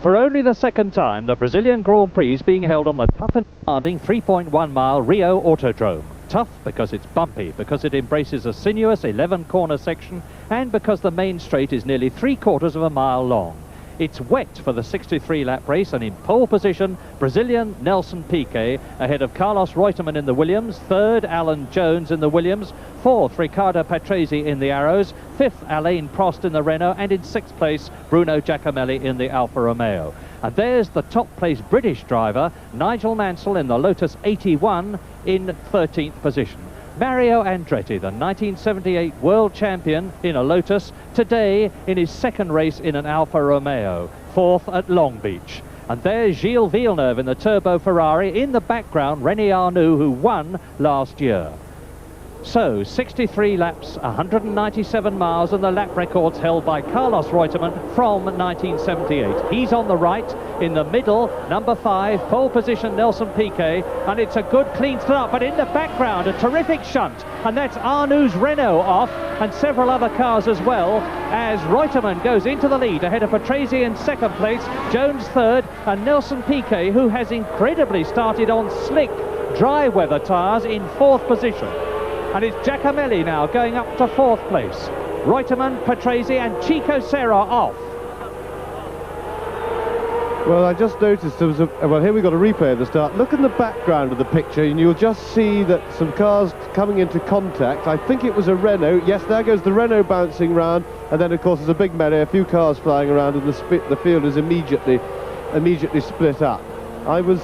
For only the second time, the Brazilian Grand Prix is being held on the tough and demanding 3.1-mile Rio Autodrome. Tough because it's bumpy, because it embraces a sinuous 11-corner section, and because the main straight is nearly 3/4 of a mile long. It's wet for the 63-lap race, and in pole position, Brazilian Nelson Piquet, ahead of Carlos Reutemann in the Williams, third Alan Jones in the Williams, fourth Riccardo Patrese in the Arrows, fifth Alain Prost in the Renault, and in sixth place Bruno Giacomelli in the Alfa Romeo. And there's the top place British driver, Nigel Mansell in the Lotus 81 in 13th position. Mario Andretti, the 1978 world champion in a Lotus, today in his second race in an Alfa Romeo, fourth at Long Beach. And there's Gilles Villeneuve in the Turbo Ferrari, in the background René Arnoux, who won last year. So, 63 laps, 197 miles, and the lap records held by Carlos Reutemann from 1978. He's on the right, in the middle, number 5, pole position Nelson Piquet, and it's a good clean start, but in the background, a terrific shunt, and that's Arnoux's Renault off, and several other cars as well, as Reutemann goes into the lead, ahead of Patrese in second place, Jones third, and Nelson Piquet, who has incredibly started on slick, dry weather tyres, in fourth position. And it's Giacomelli now going up to fourth place. Reutemann, Patrese and Chico Serra off. Well, I just noticed there was well, here we've got a replay of the start. Look in the background of the picture and you'll just see that some cars coming into contact. I think it was a Renault. Yes, there goes the Renault bouncing round, and then of course there's a big melee, a few cars flying around, and the field is immediately split up. I was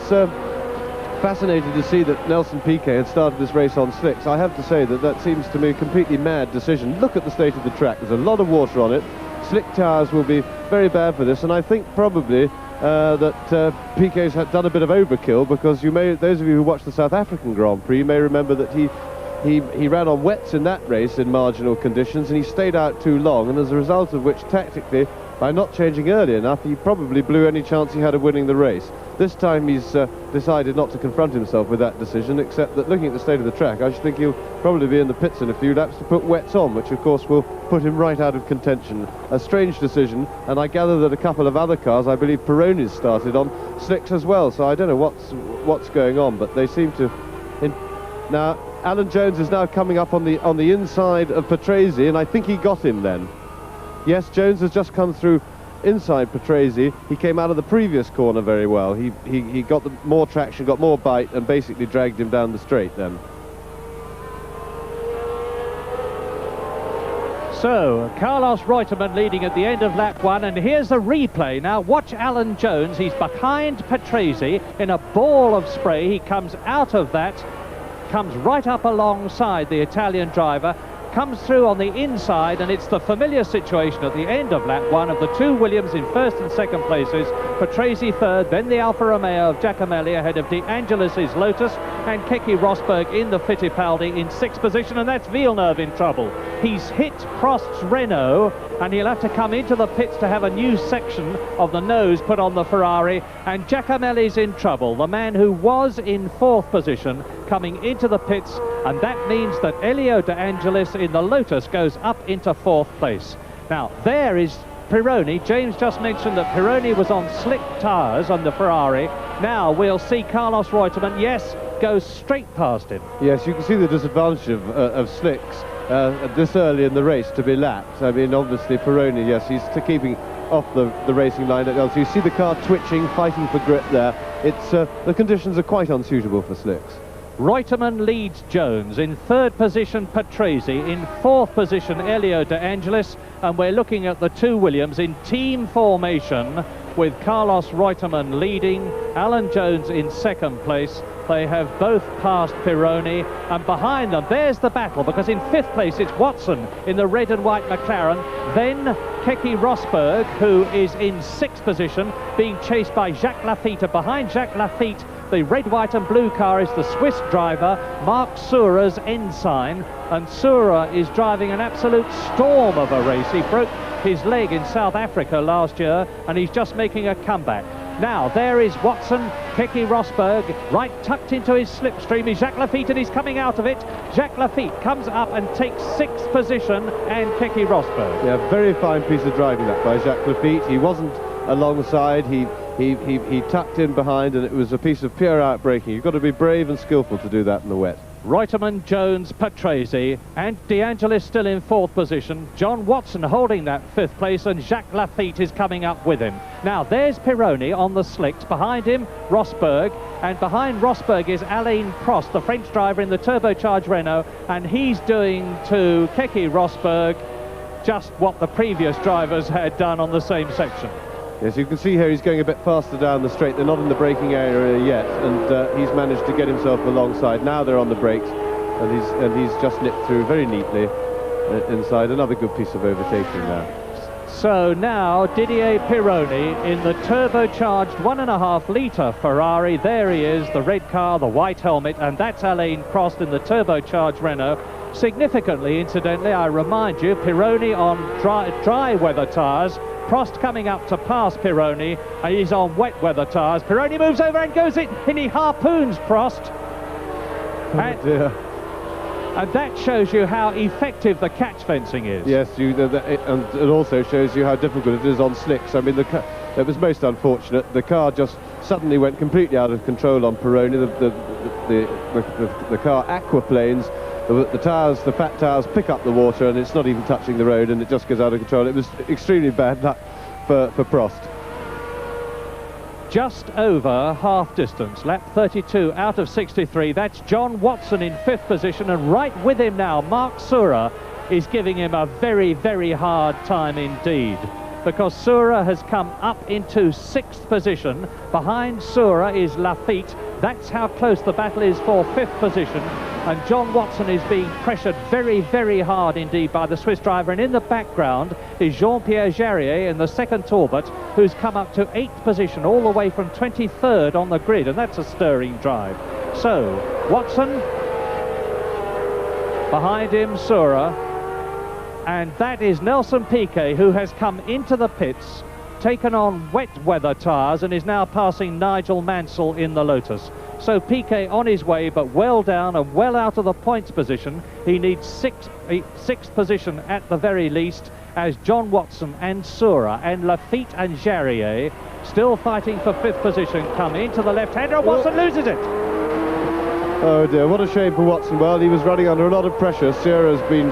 fascinated to see that Nelson Piquet had started this race on slicks. I have to say that seems to me a completely mad decision. Look at the state of the track. There's a lot of water on it. Slick tyres will be very bad for this, and I think probably that Piquet's had done a bit of overkill, because those of you who watched the South African Grand Prix may remember that he ran on wets in that race in marginal conditions, and he stayed out too long, and as a result of which, tactically, by not changing early enough, he probably blew any chance he had of winning the race. This time he's decided not to confront himself with that decision, except that looking at the state of the track, I should think he'll probably be in the pits in a few laps to put wets on, which of course will put him right out of contention. A strange decision, and I gather that a couple of other cars, I believe Pironi's started on slicks as well, so I don't know what's going on, but they seem to... Now, Alan Jones is now coming up on the inside of Patrese, and I think he got him then. Yes, Jones has just come through inside Patrese. He came out of the previous corner very well. He got more traction, got more bite, and basically dragged him down the straight then. So, Carlos Reutemann leading at the end of lap 1, and here's the replay. Now, watch Alan Jones. He's behind Patrese in a ball of spray. He comes out of that, comes right up alongside the Italian driver, comes through on the inside, and it's the familiar situation at the end of lap 1 of the two Williams in first and second places, Patrese third, then the Alfa Romeo of Giacomelli ahead of De Angelis' Lotus, and Keke Rosberg in the Fittipaldi in sixth position, and that's Villeneuve in trouble. He's hit Prost's Renault, and he'll have to come into the pits to have a new section of the nose put on the Ferrari, and Giacomelli's in trouble, the man who was in fourth position coming into the pits, and that means that Elio De Angelis in the Lotus goes up into fourth place. Now, there is Pironi. James just mentioned that Pironi was on slick tyres on the Ferrari, Now we'll see Carlos Reutemann, yes, goes straight past him. Yes, you can see the disadvantage of slicks this early in the race to be lapped. I mean, obviously Pironi, yes, he's keeping off the racing line. So you see the car twitching, fighting for grip there. It's the conditions are quite unsuitable for slicks. Reutemann leads Jones. In third position, Patrese. In fourth position, Elio De Angelis. And we're looking at the two Williams in team formation with Carlos Reutemann leading, Alan Jones in second place. They have both passed Pironi, and behind them, there's the battle, because in fifth place it's Watson in the red and white McLaren, then Keke Rosberg, who is in sixth position, being chased by Jacques Laffite. Behind Jacques Laffite, the red, white and blue car is the Swiss driver, Marc Sura's ensign, and Sura is driving an absolute storm of a race. He broke his leg in South Africa last year, and he's just making a comeback. Now, there is Watson, Keke Rosberg, right tucked into his slipstream is Jacques Laffite, and he's coming out of it. Jacques Laffite comes up and takes sixth position, and Keke Rosberg. Yeah, very fine piece of driving that by Jacques Laffite. He wasn't alongside, he tucked in behind, and it was a piece of pure outbraking. You've got to be brave and skillful to do that in the wet. Reutemann, Jones, Patrese, and De Angelis still in fourth position. John Watson holding that fifth place, and Jacques Laffite is coming up with him. Now there's Pironi on the slicks, behind him Rosberg, and behind Rosberg is Alain Prost, the French driver in the turbocharged Renault, and he's doing to Keke Rosberg just what the previous drivers had done on the same section. Yes, you can see here he's going a bit faster down the straight. They're not in the braking area yet, and he's managed to get himself alongside. Now they're on the brakes, and he's just nipped through very neatly inside. Another good piece of overtaking now. So now Didier Pironi in the turbocharged 1.5 litre Ferrari. There he is, the red car, the white helmet, and that's Alain Prost in the turbocharged Renault. Significantly, incidentally, I remind you, Pironi on dry weather tyres, Prost coming up to pass Pironi, and he's on wet weather tyres. Pironi moves over and goes in, and he harpoons Prost. Oh dear. And that shows you how effective the catch fencing is. Yes, and it also shows you how difficult it is on slicks. I mean, it was most unfortunate. The car just suddenly went completely out of control on Pironi. The car aquaplanes. The tyres, the fat tyres, pick up the water, and it's not even touching the road, and it just goes out of control. It was extremely bad luck for Prost. Just over half distance, lap 32 out of 63. That's John Watson in fifth position, and right with him now, Marc Sura is giving him a very, very hard time indeed, because Sura has come up into sixth position. Behind Sura is Laffite. That's how close the battle is for fifth position. And John Watson is being pressured very, very hard indeed by the Swiss driver. And in the background is Jean-Pierre Jarier in the second Talbot, who's come up to eighth position, all the way from 23rd on the grid. And that's a stirring drive. So, Watson, behind him, Sura. And that is Nelson Piquet, who has come into the pits, taken on wet weather tyres, and is now passing Nigel Mansell in the Lotus. So Piquet on his way, but well down and well out of the points position. He needs sixth position at the very least, as John Watson and Sura and Laffite and Jarier, still fighting for fifth position, come into the left-hander, and Watson loses it. Oh dear, what a shame for Watson. Well, he was running under a lot of pressure. Sura's been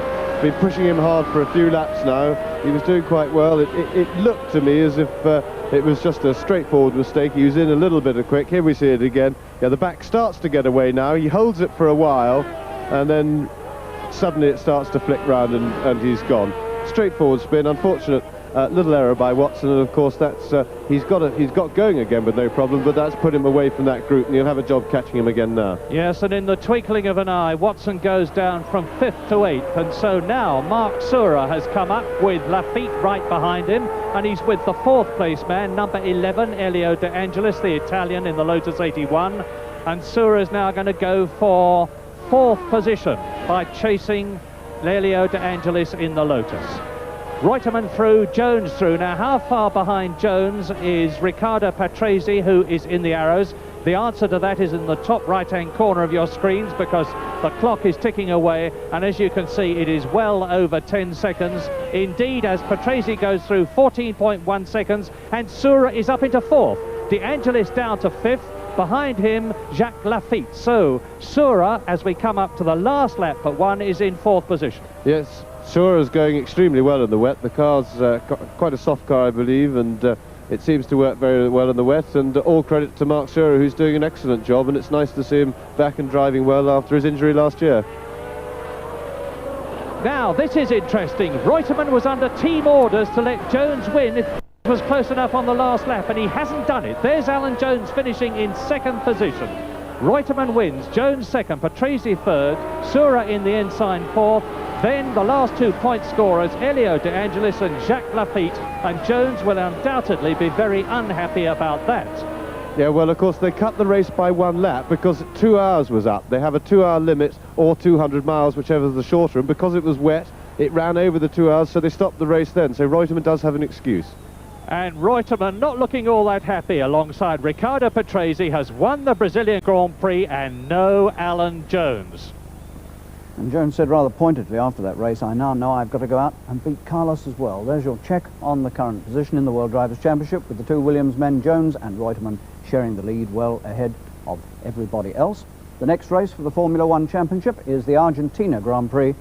pushing him hard for a few laps now. He was doing quite well. It looked to me as if it was just a straightforward mistake. He was in a little bit of quick. Here we see it again. Yeah, the back starts to get away now. He holds it for a while, and then suddenly it starts to flick round, and he's gone. Straightforward spin. Unfortunate little error by Watson, and of course that's he's got going again with no problem, but that's put him away from that group, and he'll have a job catching him again now. Yes, and in the twinkling of an eye, Watson goes down from 5th to 8th, and so now Marc Sura has come up with Laffite right behind him, and he's with the 4th place man, number 11, Elio De Angelis, the Italian in the Lotus 81, and Sura is now going to go for 4th position by chasing Elio De Angelis in the Lotus. Reutemann through, Jones through. Now, how far behind Jones is Riccardo Patrese, who is in the arrows? The answer to that is in the top right-hand corner of your screens, because the clock is ticking away, and as you can see, it is well over 10 seconds. Indeed, as Patrese goes through, 14.1 seconds, and Sura is up into 4th. De Angelis down to 5th, Behind him, Jacques Laffite. So, Sura, as we come up to the last lap but one, is in 4th position. Yes, Sura's going extremely well in the wet. The car's quite a soft car, I believe, and it seems to work very well in the wet, and all credit to Mark Sura, who's doing an excellent job, and it's nice to see him back and driving well after his injury last year. Now, this is interesting. Reutemann was under team orders to let Jones win if it was close enough on the last lap, and he hasn't done it. There's Alan Jones finishing in 2nd position. Reutemann wins, Jones 2nd, Patrese 3rd, Sura in the ensign 4th. Then the last 2 point scorers, Elio De Angelis and Jacques Laffite, and Jones will undoubtedly be very unhappy about that. Yeah, well, of course, they cut the race by 1 lap because 2 hours was up. They have a 2-hour limit or 200 miles, whichever is the shorter, and because it was wet, it ran over the 2 hours, so they stopped the race then. So Reutemann does have an excuse. And Reutemann, not looking all that happy alongside Riccardo Patrese, has won the Brazilian Grand Prix, and no Alan Jones. And Jones said rather pointedly after that race, I now know I've got to go out and beat Carlos as well. There's your check on the current position in the World Drivers' Championship, with the 2 Williams men, Jones and Reutemann, sharing the lead well ahead of everybody else. The next race for the Formula One Championship is the Argentina Grand Prix,